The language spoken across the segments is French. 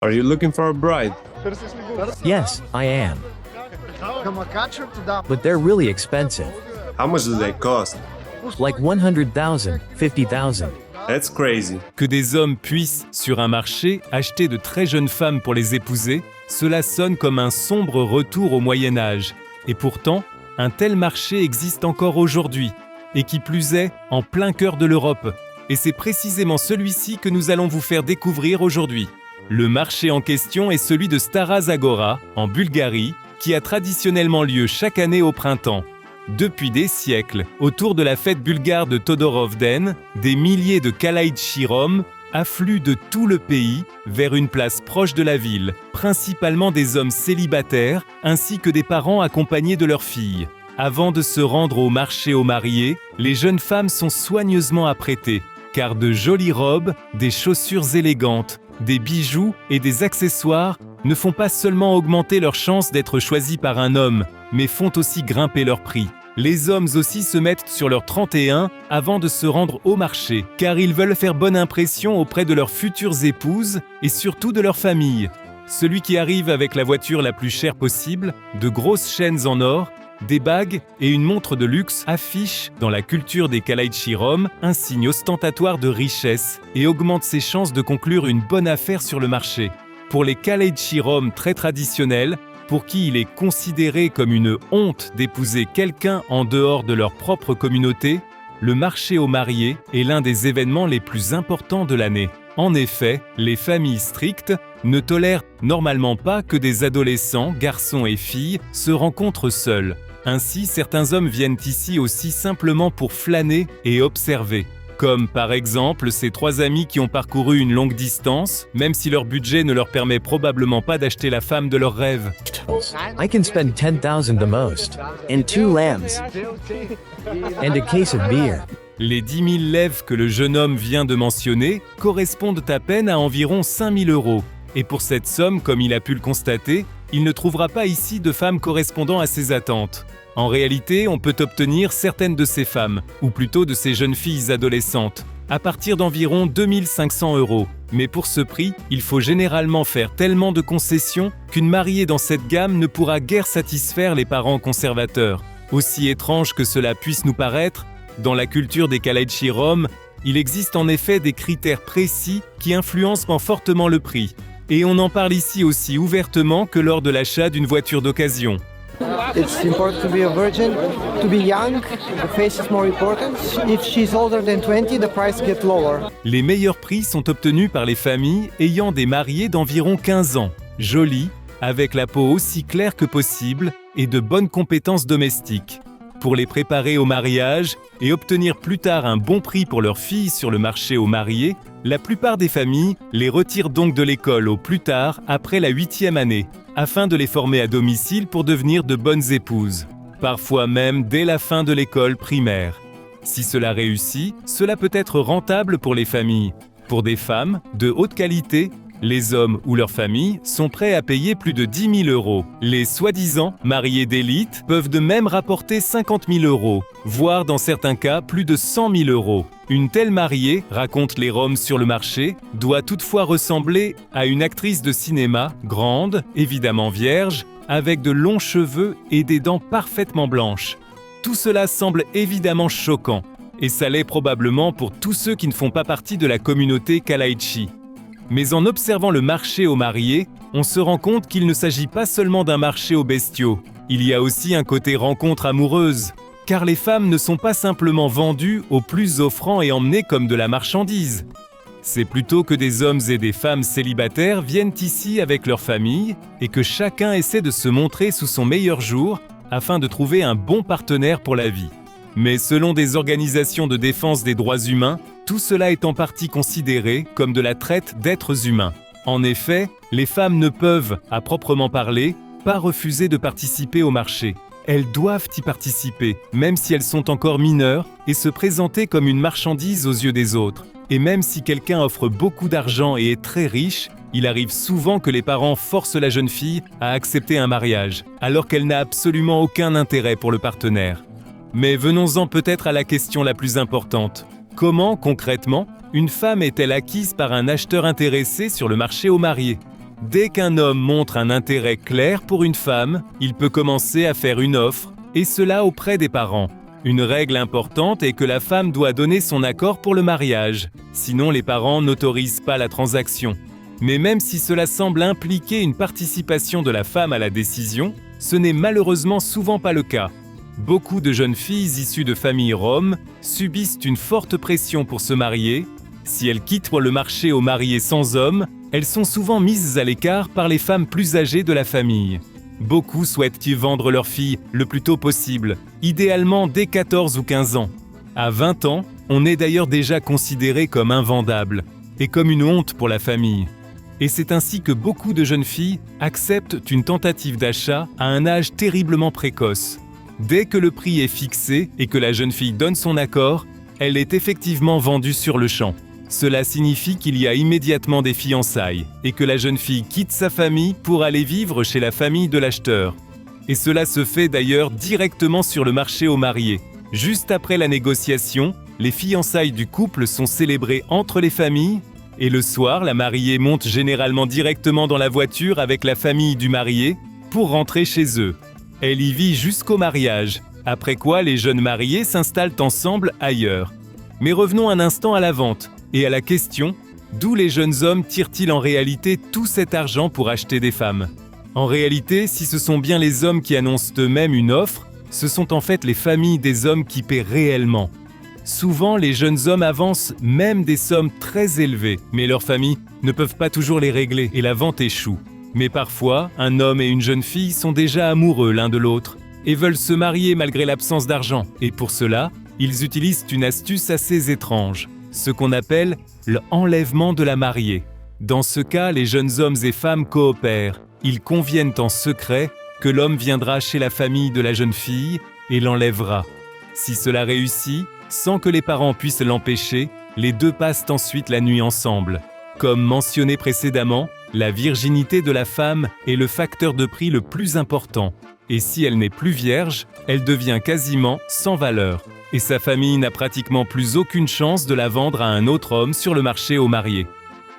Are you looking for a bride? Yes, I am. But they're really expensive. How much do they cost? Like 100,000, 50,000. That's crazy. Que des hommes puissent, sur un marché, acheter de très jeunes femmes pour les épouser, cela sonne comme un sombre retour au Moyen-Âge. Et pourtant, un tel marché existe encore aujourd'hui, et qui plus est, en plein cœur de l'Europe. Et c'est précisément celui-ci que nous allons vous faire découvrir aujourd'hui. Le marché en question est celui de Stara Zagora, en Bulgarie, qui a traditionnellement lieu chaque année au printemps. Depuis des siècles, autour de la fête bulgare de Todorovden, des milliers de Kalaïtchi roms affluent de tout le pays vers une place proche de la ville, principalement des hommes célibataires ainsi que des parents accompagnés de leurs filles. Avant de se rendre au marché aux mariés, les jeunes femmes sont soigneusement apprêtées, car de jolies robes, des chaussures élégantes, des bijoux et des accessoires ne font pas seulement augmenter leurs chances d'être choisies par un homme, mais font aussi grimper leur prix. Les hommes aussi se mettent sur leur 31 avant de se rendre au marché, car ils veulent faire bonne impression auprès de leurs futures épouses et surtout de leur famille. Celui qui arrive avec la voiture la plus chère possible, de grosses chaînes en or, des bagues et une montre de luxe affiche, dans la culture des Kalaïtchi roms, un signe ostentatoire de richesse et augmente ses chances de conclure une bonne affaire sur le marché. Pour les Kalaïtchi roms très traditionnels, pour qui il est considéré comme une honte d'épouser quelqu'un en dehors de leur propre communauté, le marché aux mariés est l'un des événements les plus importants de l'année. En effet, les familles strictes ne tolèrent normalement pas que des adolescents, garçons et filles, se rencontrent seuls. Ainsi, certains hommes viennent ici aussi simplement pour flâner et observer. Comme par exemple ces trois amis qui ont parcouru une longue distance, même si leur budget ne leur permet probablement pas d'acheter la femme de leurs rêves. I can spend 10,000 the most. And 2 lambs. And a case of beer. Les 10 000 lèvres que le jeune homme vient de mentionner correspondent à peine à environ 5 000 €. Et pour cette somme, comme il a pu le constater, il ne trouvera pas ici de femmes correspondant à ses attentes. En réalité, on peut obtenir certaines de ces femmes, ou plutôt de ces jeunes filles adolescentes, à partir d'environ 2 500 €. Mais pour ce prix, il faut généralement faire tellement de concessions qu'une mariée dans cette gamme ne pourra guère satisfaire les parents conservateurs. Aussi étrange que cela puisse nous paraître, dans la culture des Kalaïtchi roms, il existe en effet des critères précis qui influencent fortement le prix. Et on en parle ici aussi ouvertement que lors de l'achat d'une voiture d'occasion. It's important to be a virgin, to be young, the face is more important. If she's older than 20, the price gets lower. Les meilleurs prix sont obtenus par les familles ayant des mariés d'environ 15 ans, jolis, avec la peau aussi claire que possible et de bonnes compétences domestiques. Pour les préparer au mariage et obtenir plus tard un bon prix pour leurs filles sur le marché aux mariés, la plupart des familles les retirent donc de l'école au plus tard après la 8e année, afin de les former à domicile pour devenir de bonnes épouses, parfois même dès la fin de l'école primaire. Si cela réussit, cela peut être rentable pour les familles. Pour des femmes de haute qualité, les hommes ou leurs familles sont prêts à payer plus de 10 000 €. Les soi-disant mariés d'élite peuvent de même rapporter 50 000 €, voire dans certains cas plus de 100 000 €. Une telle mariée, racontent les Roms sur le marché, doit toutefois ressembler à une actrice de cinéma, grande, évidemment vierge, avec de longs cheveux et des dents parfaitement blanches. Tout cela semble évidemment choquant, et ça l'est probablement pour tous ceux qui ne font pas partie de la communauté Kalaïtchi. Mais en observant le marché aux mariés, on se rend compte qu'il ne s'agit pas seulement d'un marché aux bestiaux. Il y a aussi un côté rencontre amoureuse, car les femmes ne sont pas simplement vendues aux plus offrants et emmenées comme de la marchandise. C'est plutôt que des hommes et des femmes célibataires viennent ici avec leur famille et que chacun essaie de se montrer sous son meilleur jour afin de trouver un bon partenaire pour la vie. Mais selon des organisations de défense des droits humains, tout cela est en partie considéré comme de la traite d'êtres humains. En effet, les femmes ne peuvent, à proprement parler, pas refuser de participer au marché. Elles doivent y participer, même si elles sont encore mineures, et se présenter comme une marchandise aux yeux des autres. Et même si quelqu'un offre beaucoup d'argent et est très riche, il arrive souvent que les parents forcent la jeune fille à accepter un mariage, alors qu'elle n'a absolument aucun intérêt pour le partenaire. Mais venons-en peut-être à la question la plus importante. Comment, concrètement, une femme est-elle acquise par un acheteur intéressé sur le marché aux mariés ? Dès qu'un homme montre un intérêt clair pour une femme, il peut commencer à faire une offre, et cela auprès des parents. Une règle importante est que la femme doit donner son accord pour le mariage, sinon les parents n'autorisent pas la transaction. Mais même si cela semble impliquer une participation de la femme à la décision, ce n'est malheureusement souvent pas le cas. Beaucoup de jeunes filles issues de familles roms subissent une forte pression pour se marier. Si elles quittent le marché aux mariés sans homme, elles sont souvent mises à l'écart par les femmes plus âgées de la famille. Beaucoup souhaitent y vendre leur fille le plus tôt possible, idéalement dès 14 ou 15 ans. À 20 ans, on est d'ailleurs déjà considéré comme invendable et comme une honte pour la famille. Et c'est ainsi que beaucoup de jeunes filles acceptent une tentative d'achat à un âge terriblement précoce. Dès que le prix est fixé et que la jeune fille donne son accord, elle est effectivement vendue sur le champ. Cela signifie qu'il y a immédiatement des fiançailles et que la jeune fille quitte sa famille pour aller vivre chez la famille de l'acheteur. Et cela se fait d'ailleurs directement sur le marché aux mariés. Juste après la négociation, les fiançailles du couple sont célébrées entre les familles et le soir, la mariée monte généralement directement dans la voiture avec la famille du marié pour rentrer chez eux. Elle y vit jusqu'au mariage, après quoi les jeunes mariés s'installent ensemble ailleurs. Mais revenons un instant à la vente. Et à la question, d'où les jeunes hommes tirent-ils en réalité tout cet argent pour acheter des femmes? En réalité, si ce sont bien les hommes qui annoncent eux-mêmes une offre, ce sont en fait les familles des hommes qui paient réellement. Souvent, les jeunes hommes avancent même des sommes très élevées, mais leurs familles ne peuvent pas toujours les régler et la vente échoue. Mais parfois, un homme et une jeune fille sont déjà amoureux l'un de l'autre et veulent se marier malgré l'absence d'argent. Et pour cela, ils utilisent une astuce assez étrange. Ce qu'on appelle l'enlèvement de la mariée. Dans ce cas, les jeunes hommes et femmes coopèrent. Ils conviennent en secret que l'homme viendra chez la famille de la jeune fille et l'enlèvera. Si cela réussit, sans que les parents puissent l'empêcher, les deux passent ensuite la nuit ensemble. Comme mentionné précédemment, la virginité de la femme est le facteur de prix le plus important. Et si elle n'est plus vierge, elle devient quasiment sans valeur. Et sa famille n'a pratiquement plus aucune chance de la vendre à un autre homme sur le marché aux mariés.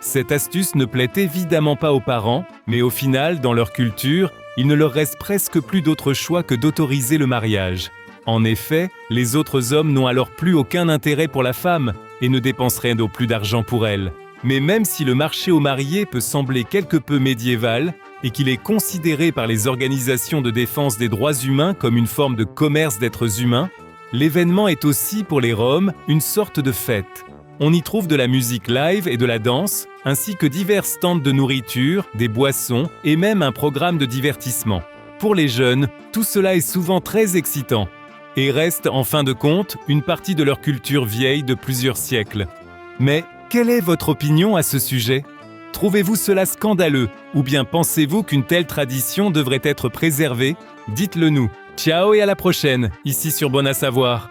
Cette astuce ne plaît évidemment pas aux parents, mais au final, dans leur culture, il ne leur reste presque plus d'autre choix que d'autoriser le mariage. En effet, les autres hommes n'ont alors plus aucun intérêt pour la femme et ne dépenseraient donc plus d'argent pour elle. Mais même si le marché aux mariés peut sembler quelque peu médiéval et qu'il est considéré par les organisations de défense des droits humains comme une forme de commerce d'êtres humains, l'événement est aussi pour les Roms une sorte de fête. On y trouve de la musique live et de la danse, ainsi que divers stands de nourriture, des boissons et même un programme de divertissement. Pour les jeunes, tout cela est souvent très excitant et reste en fin de compte une partie de leur culture vieille de plusieurs siècles. Mais quelle est votre opinion à ce sujet ? Trouvez-vous cela scandaleux ou bien pensez-vous qu'une telle tradition devrait être préservée ? Dites-le nous. Ciao et à la prochaine, ici sur Bon à savoir.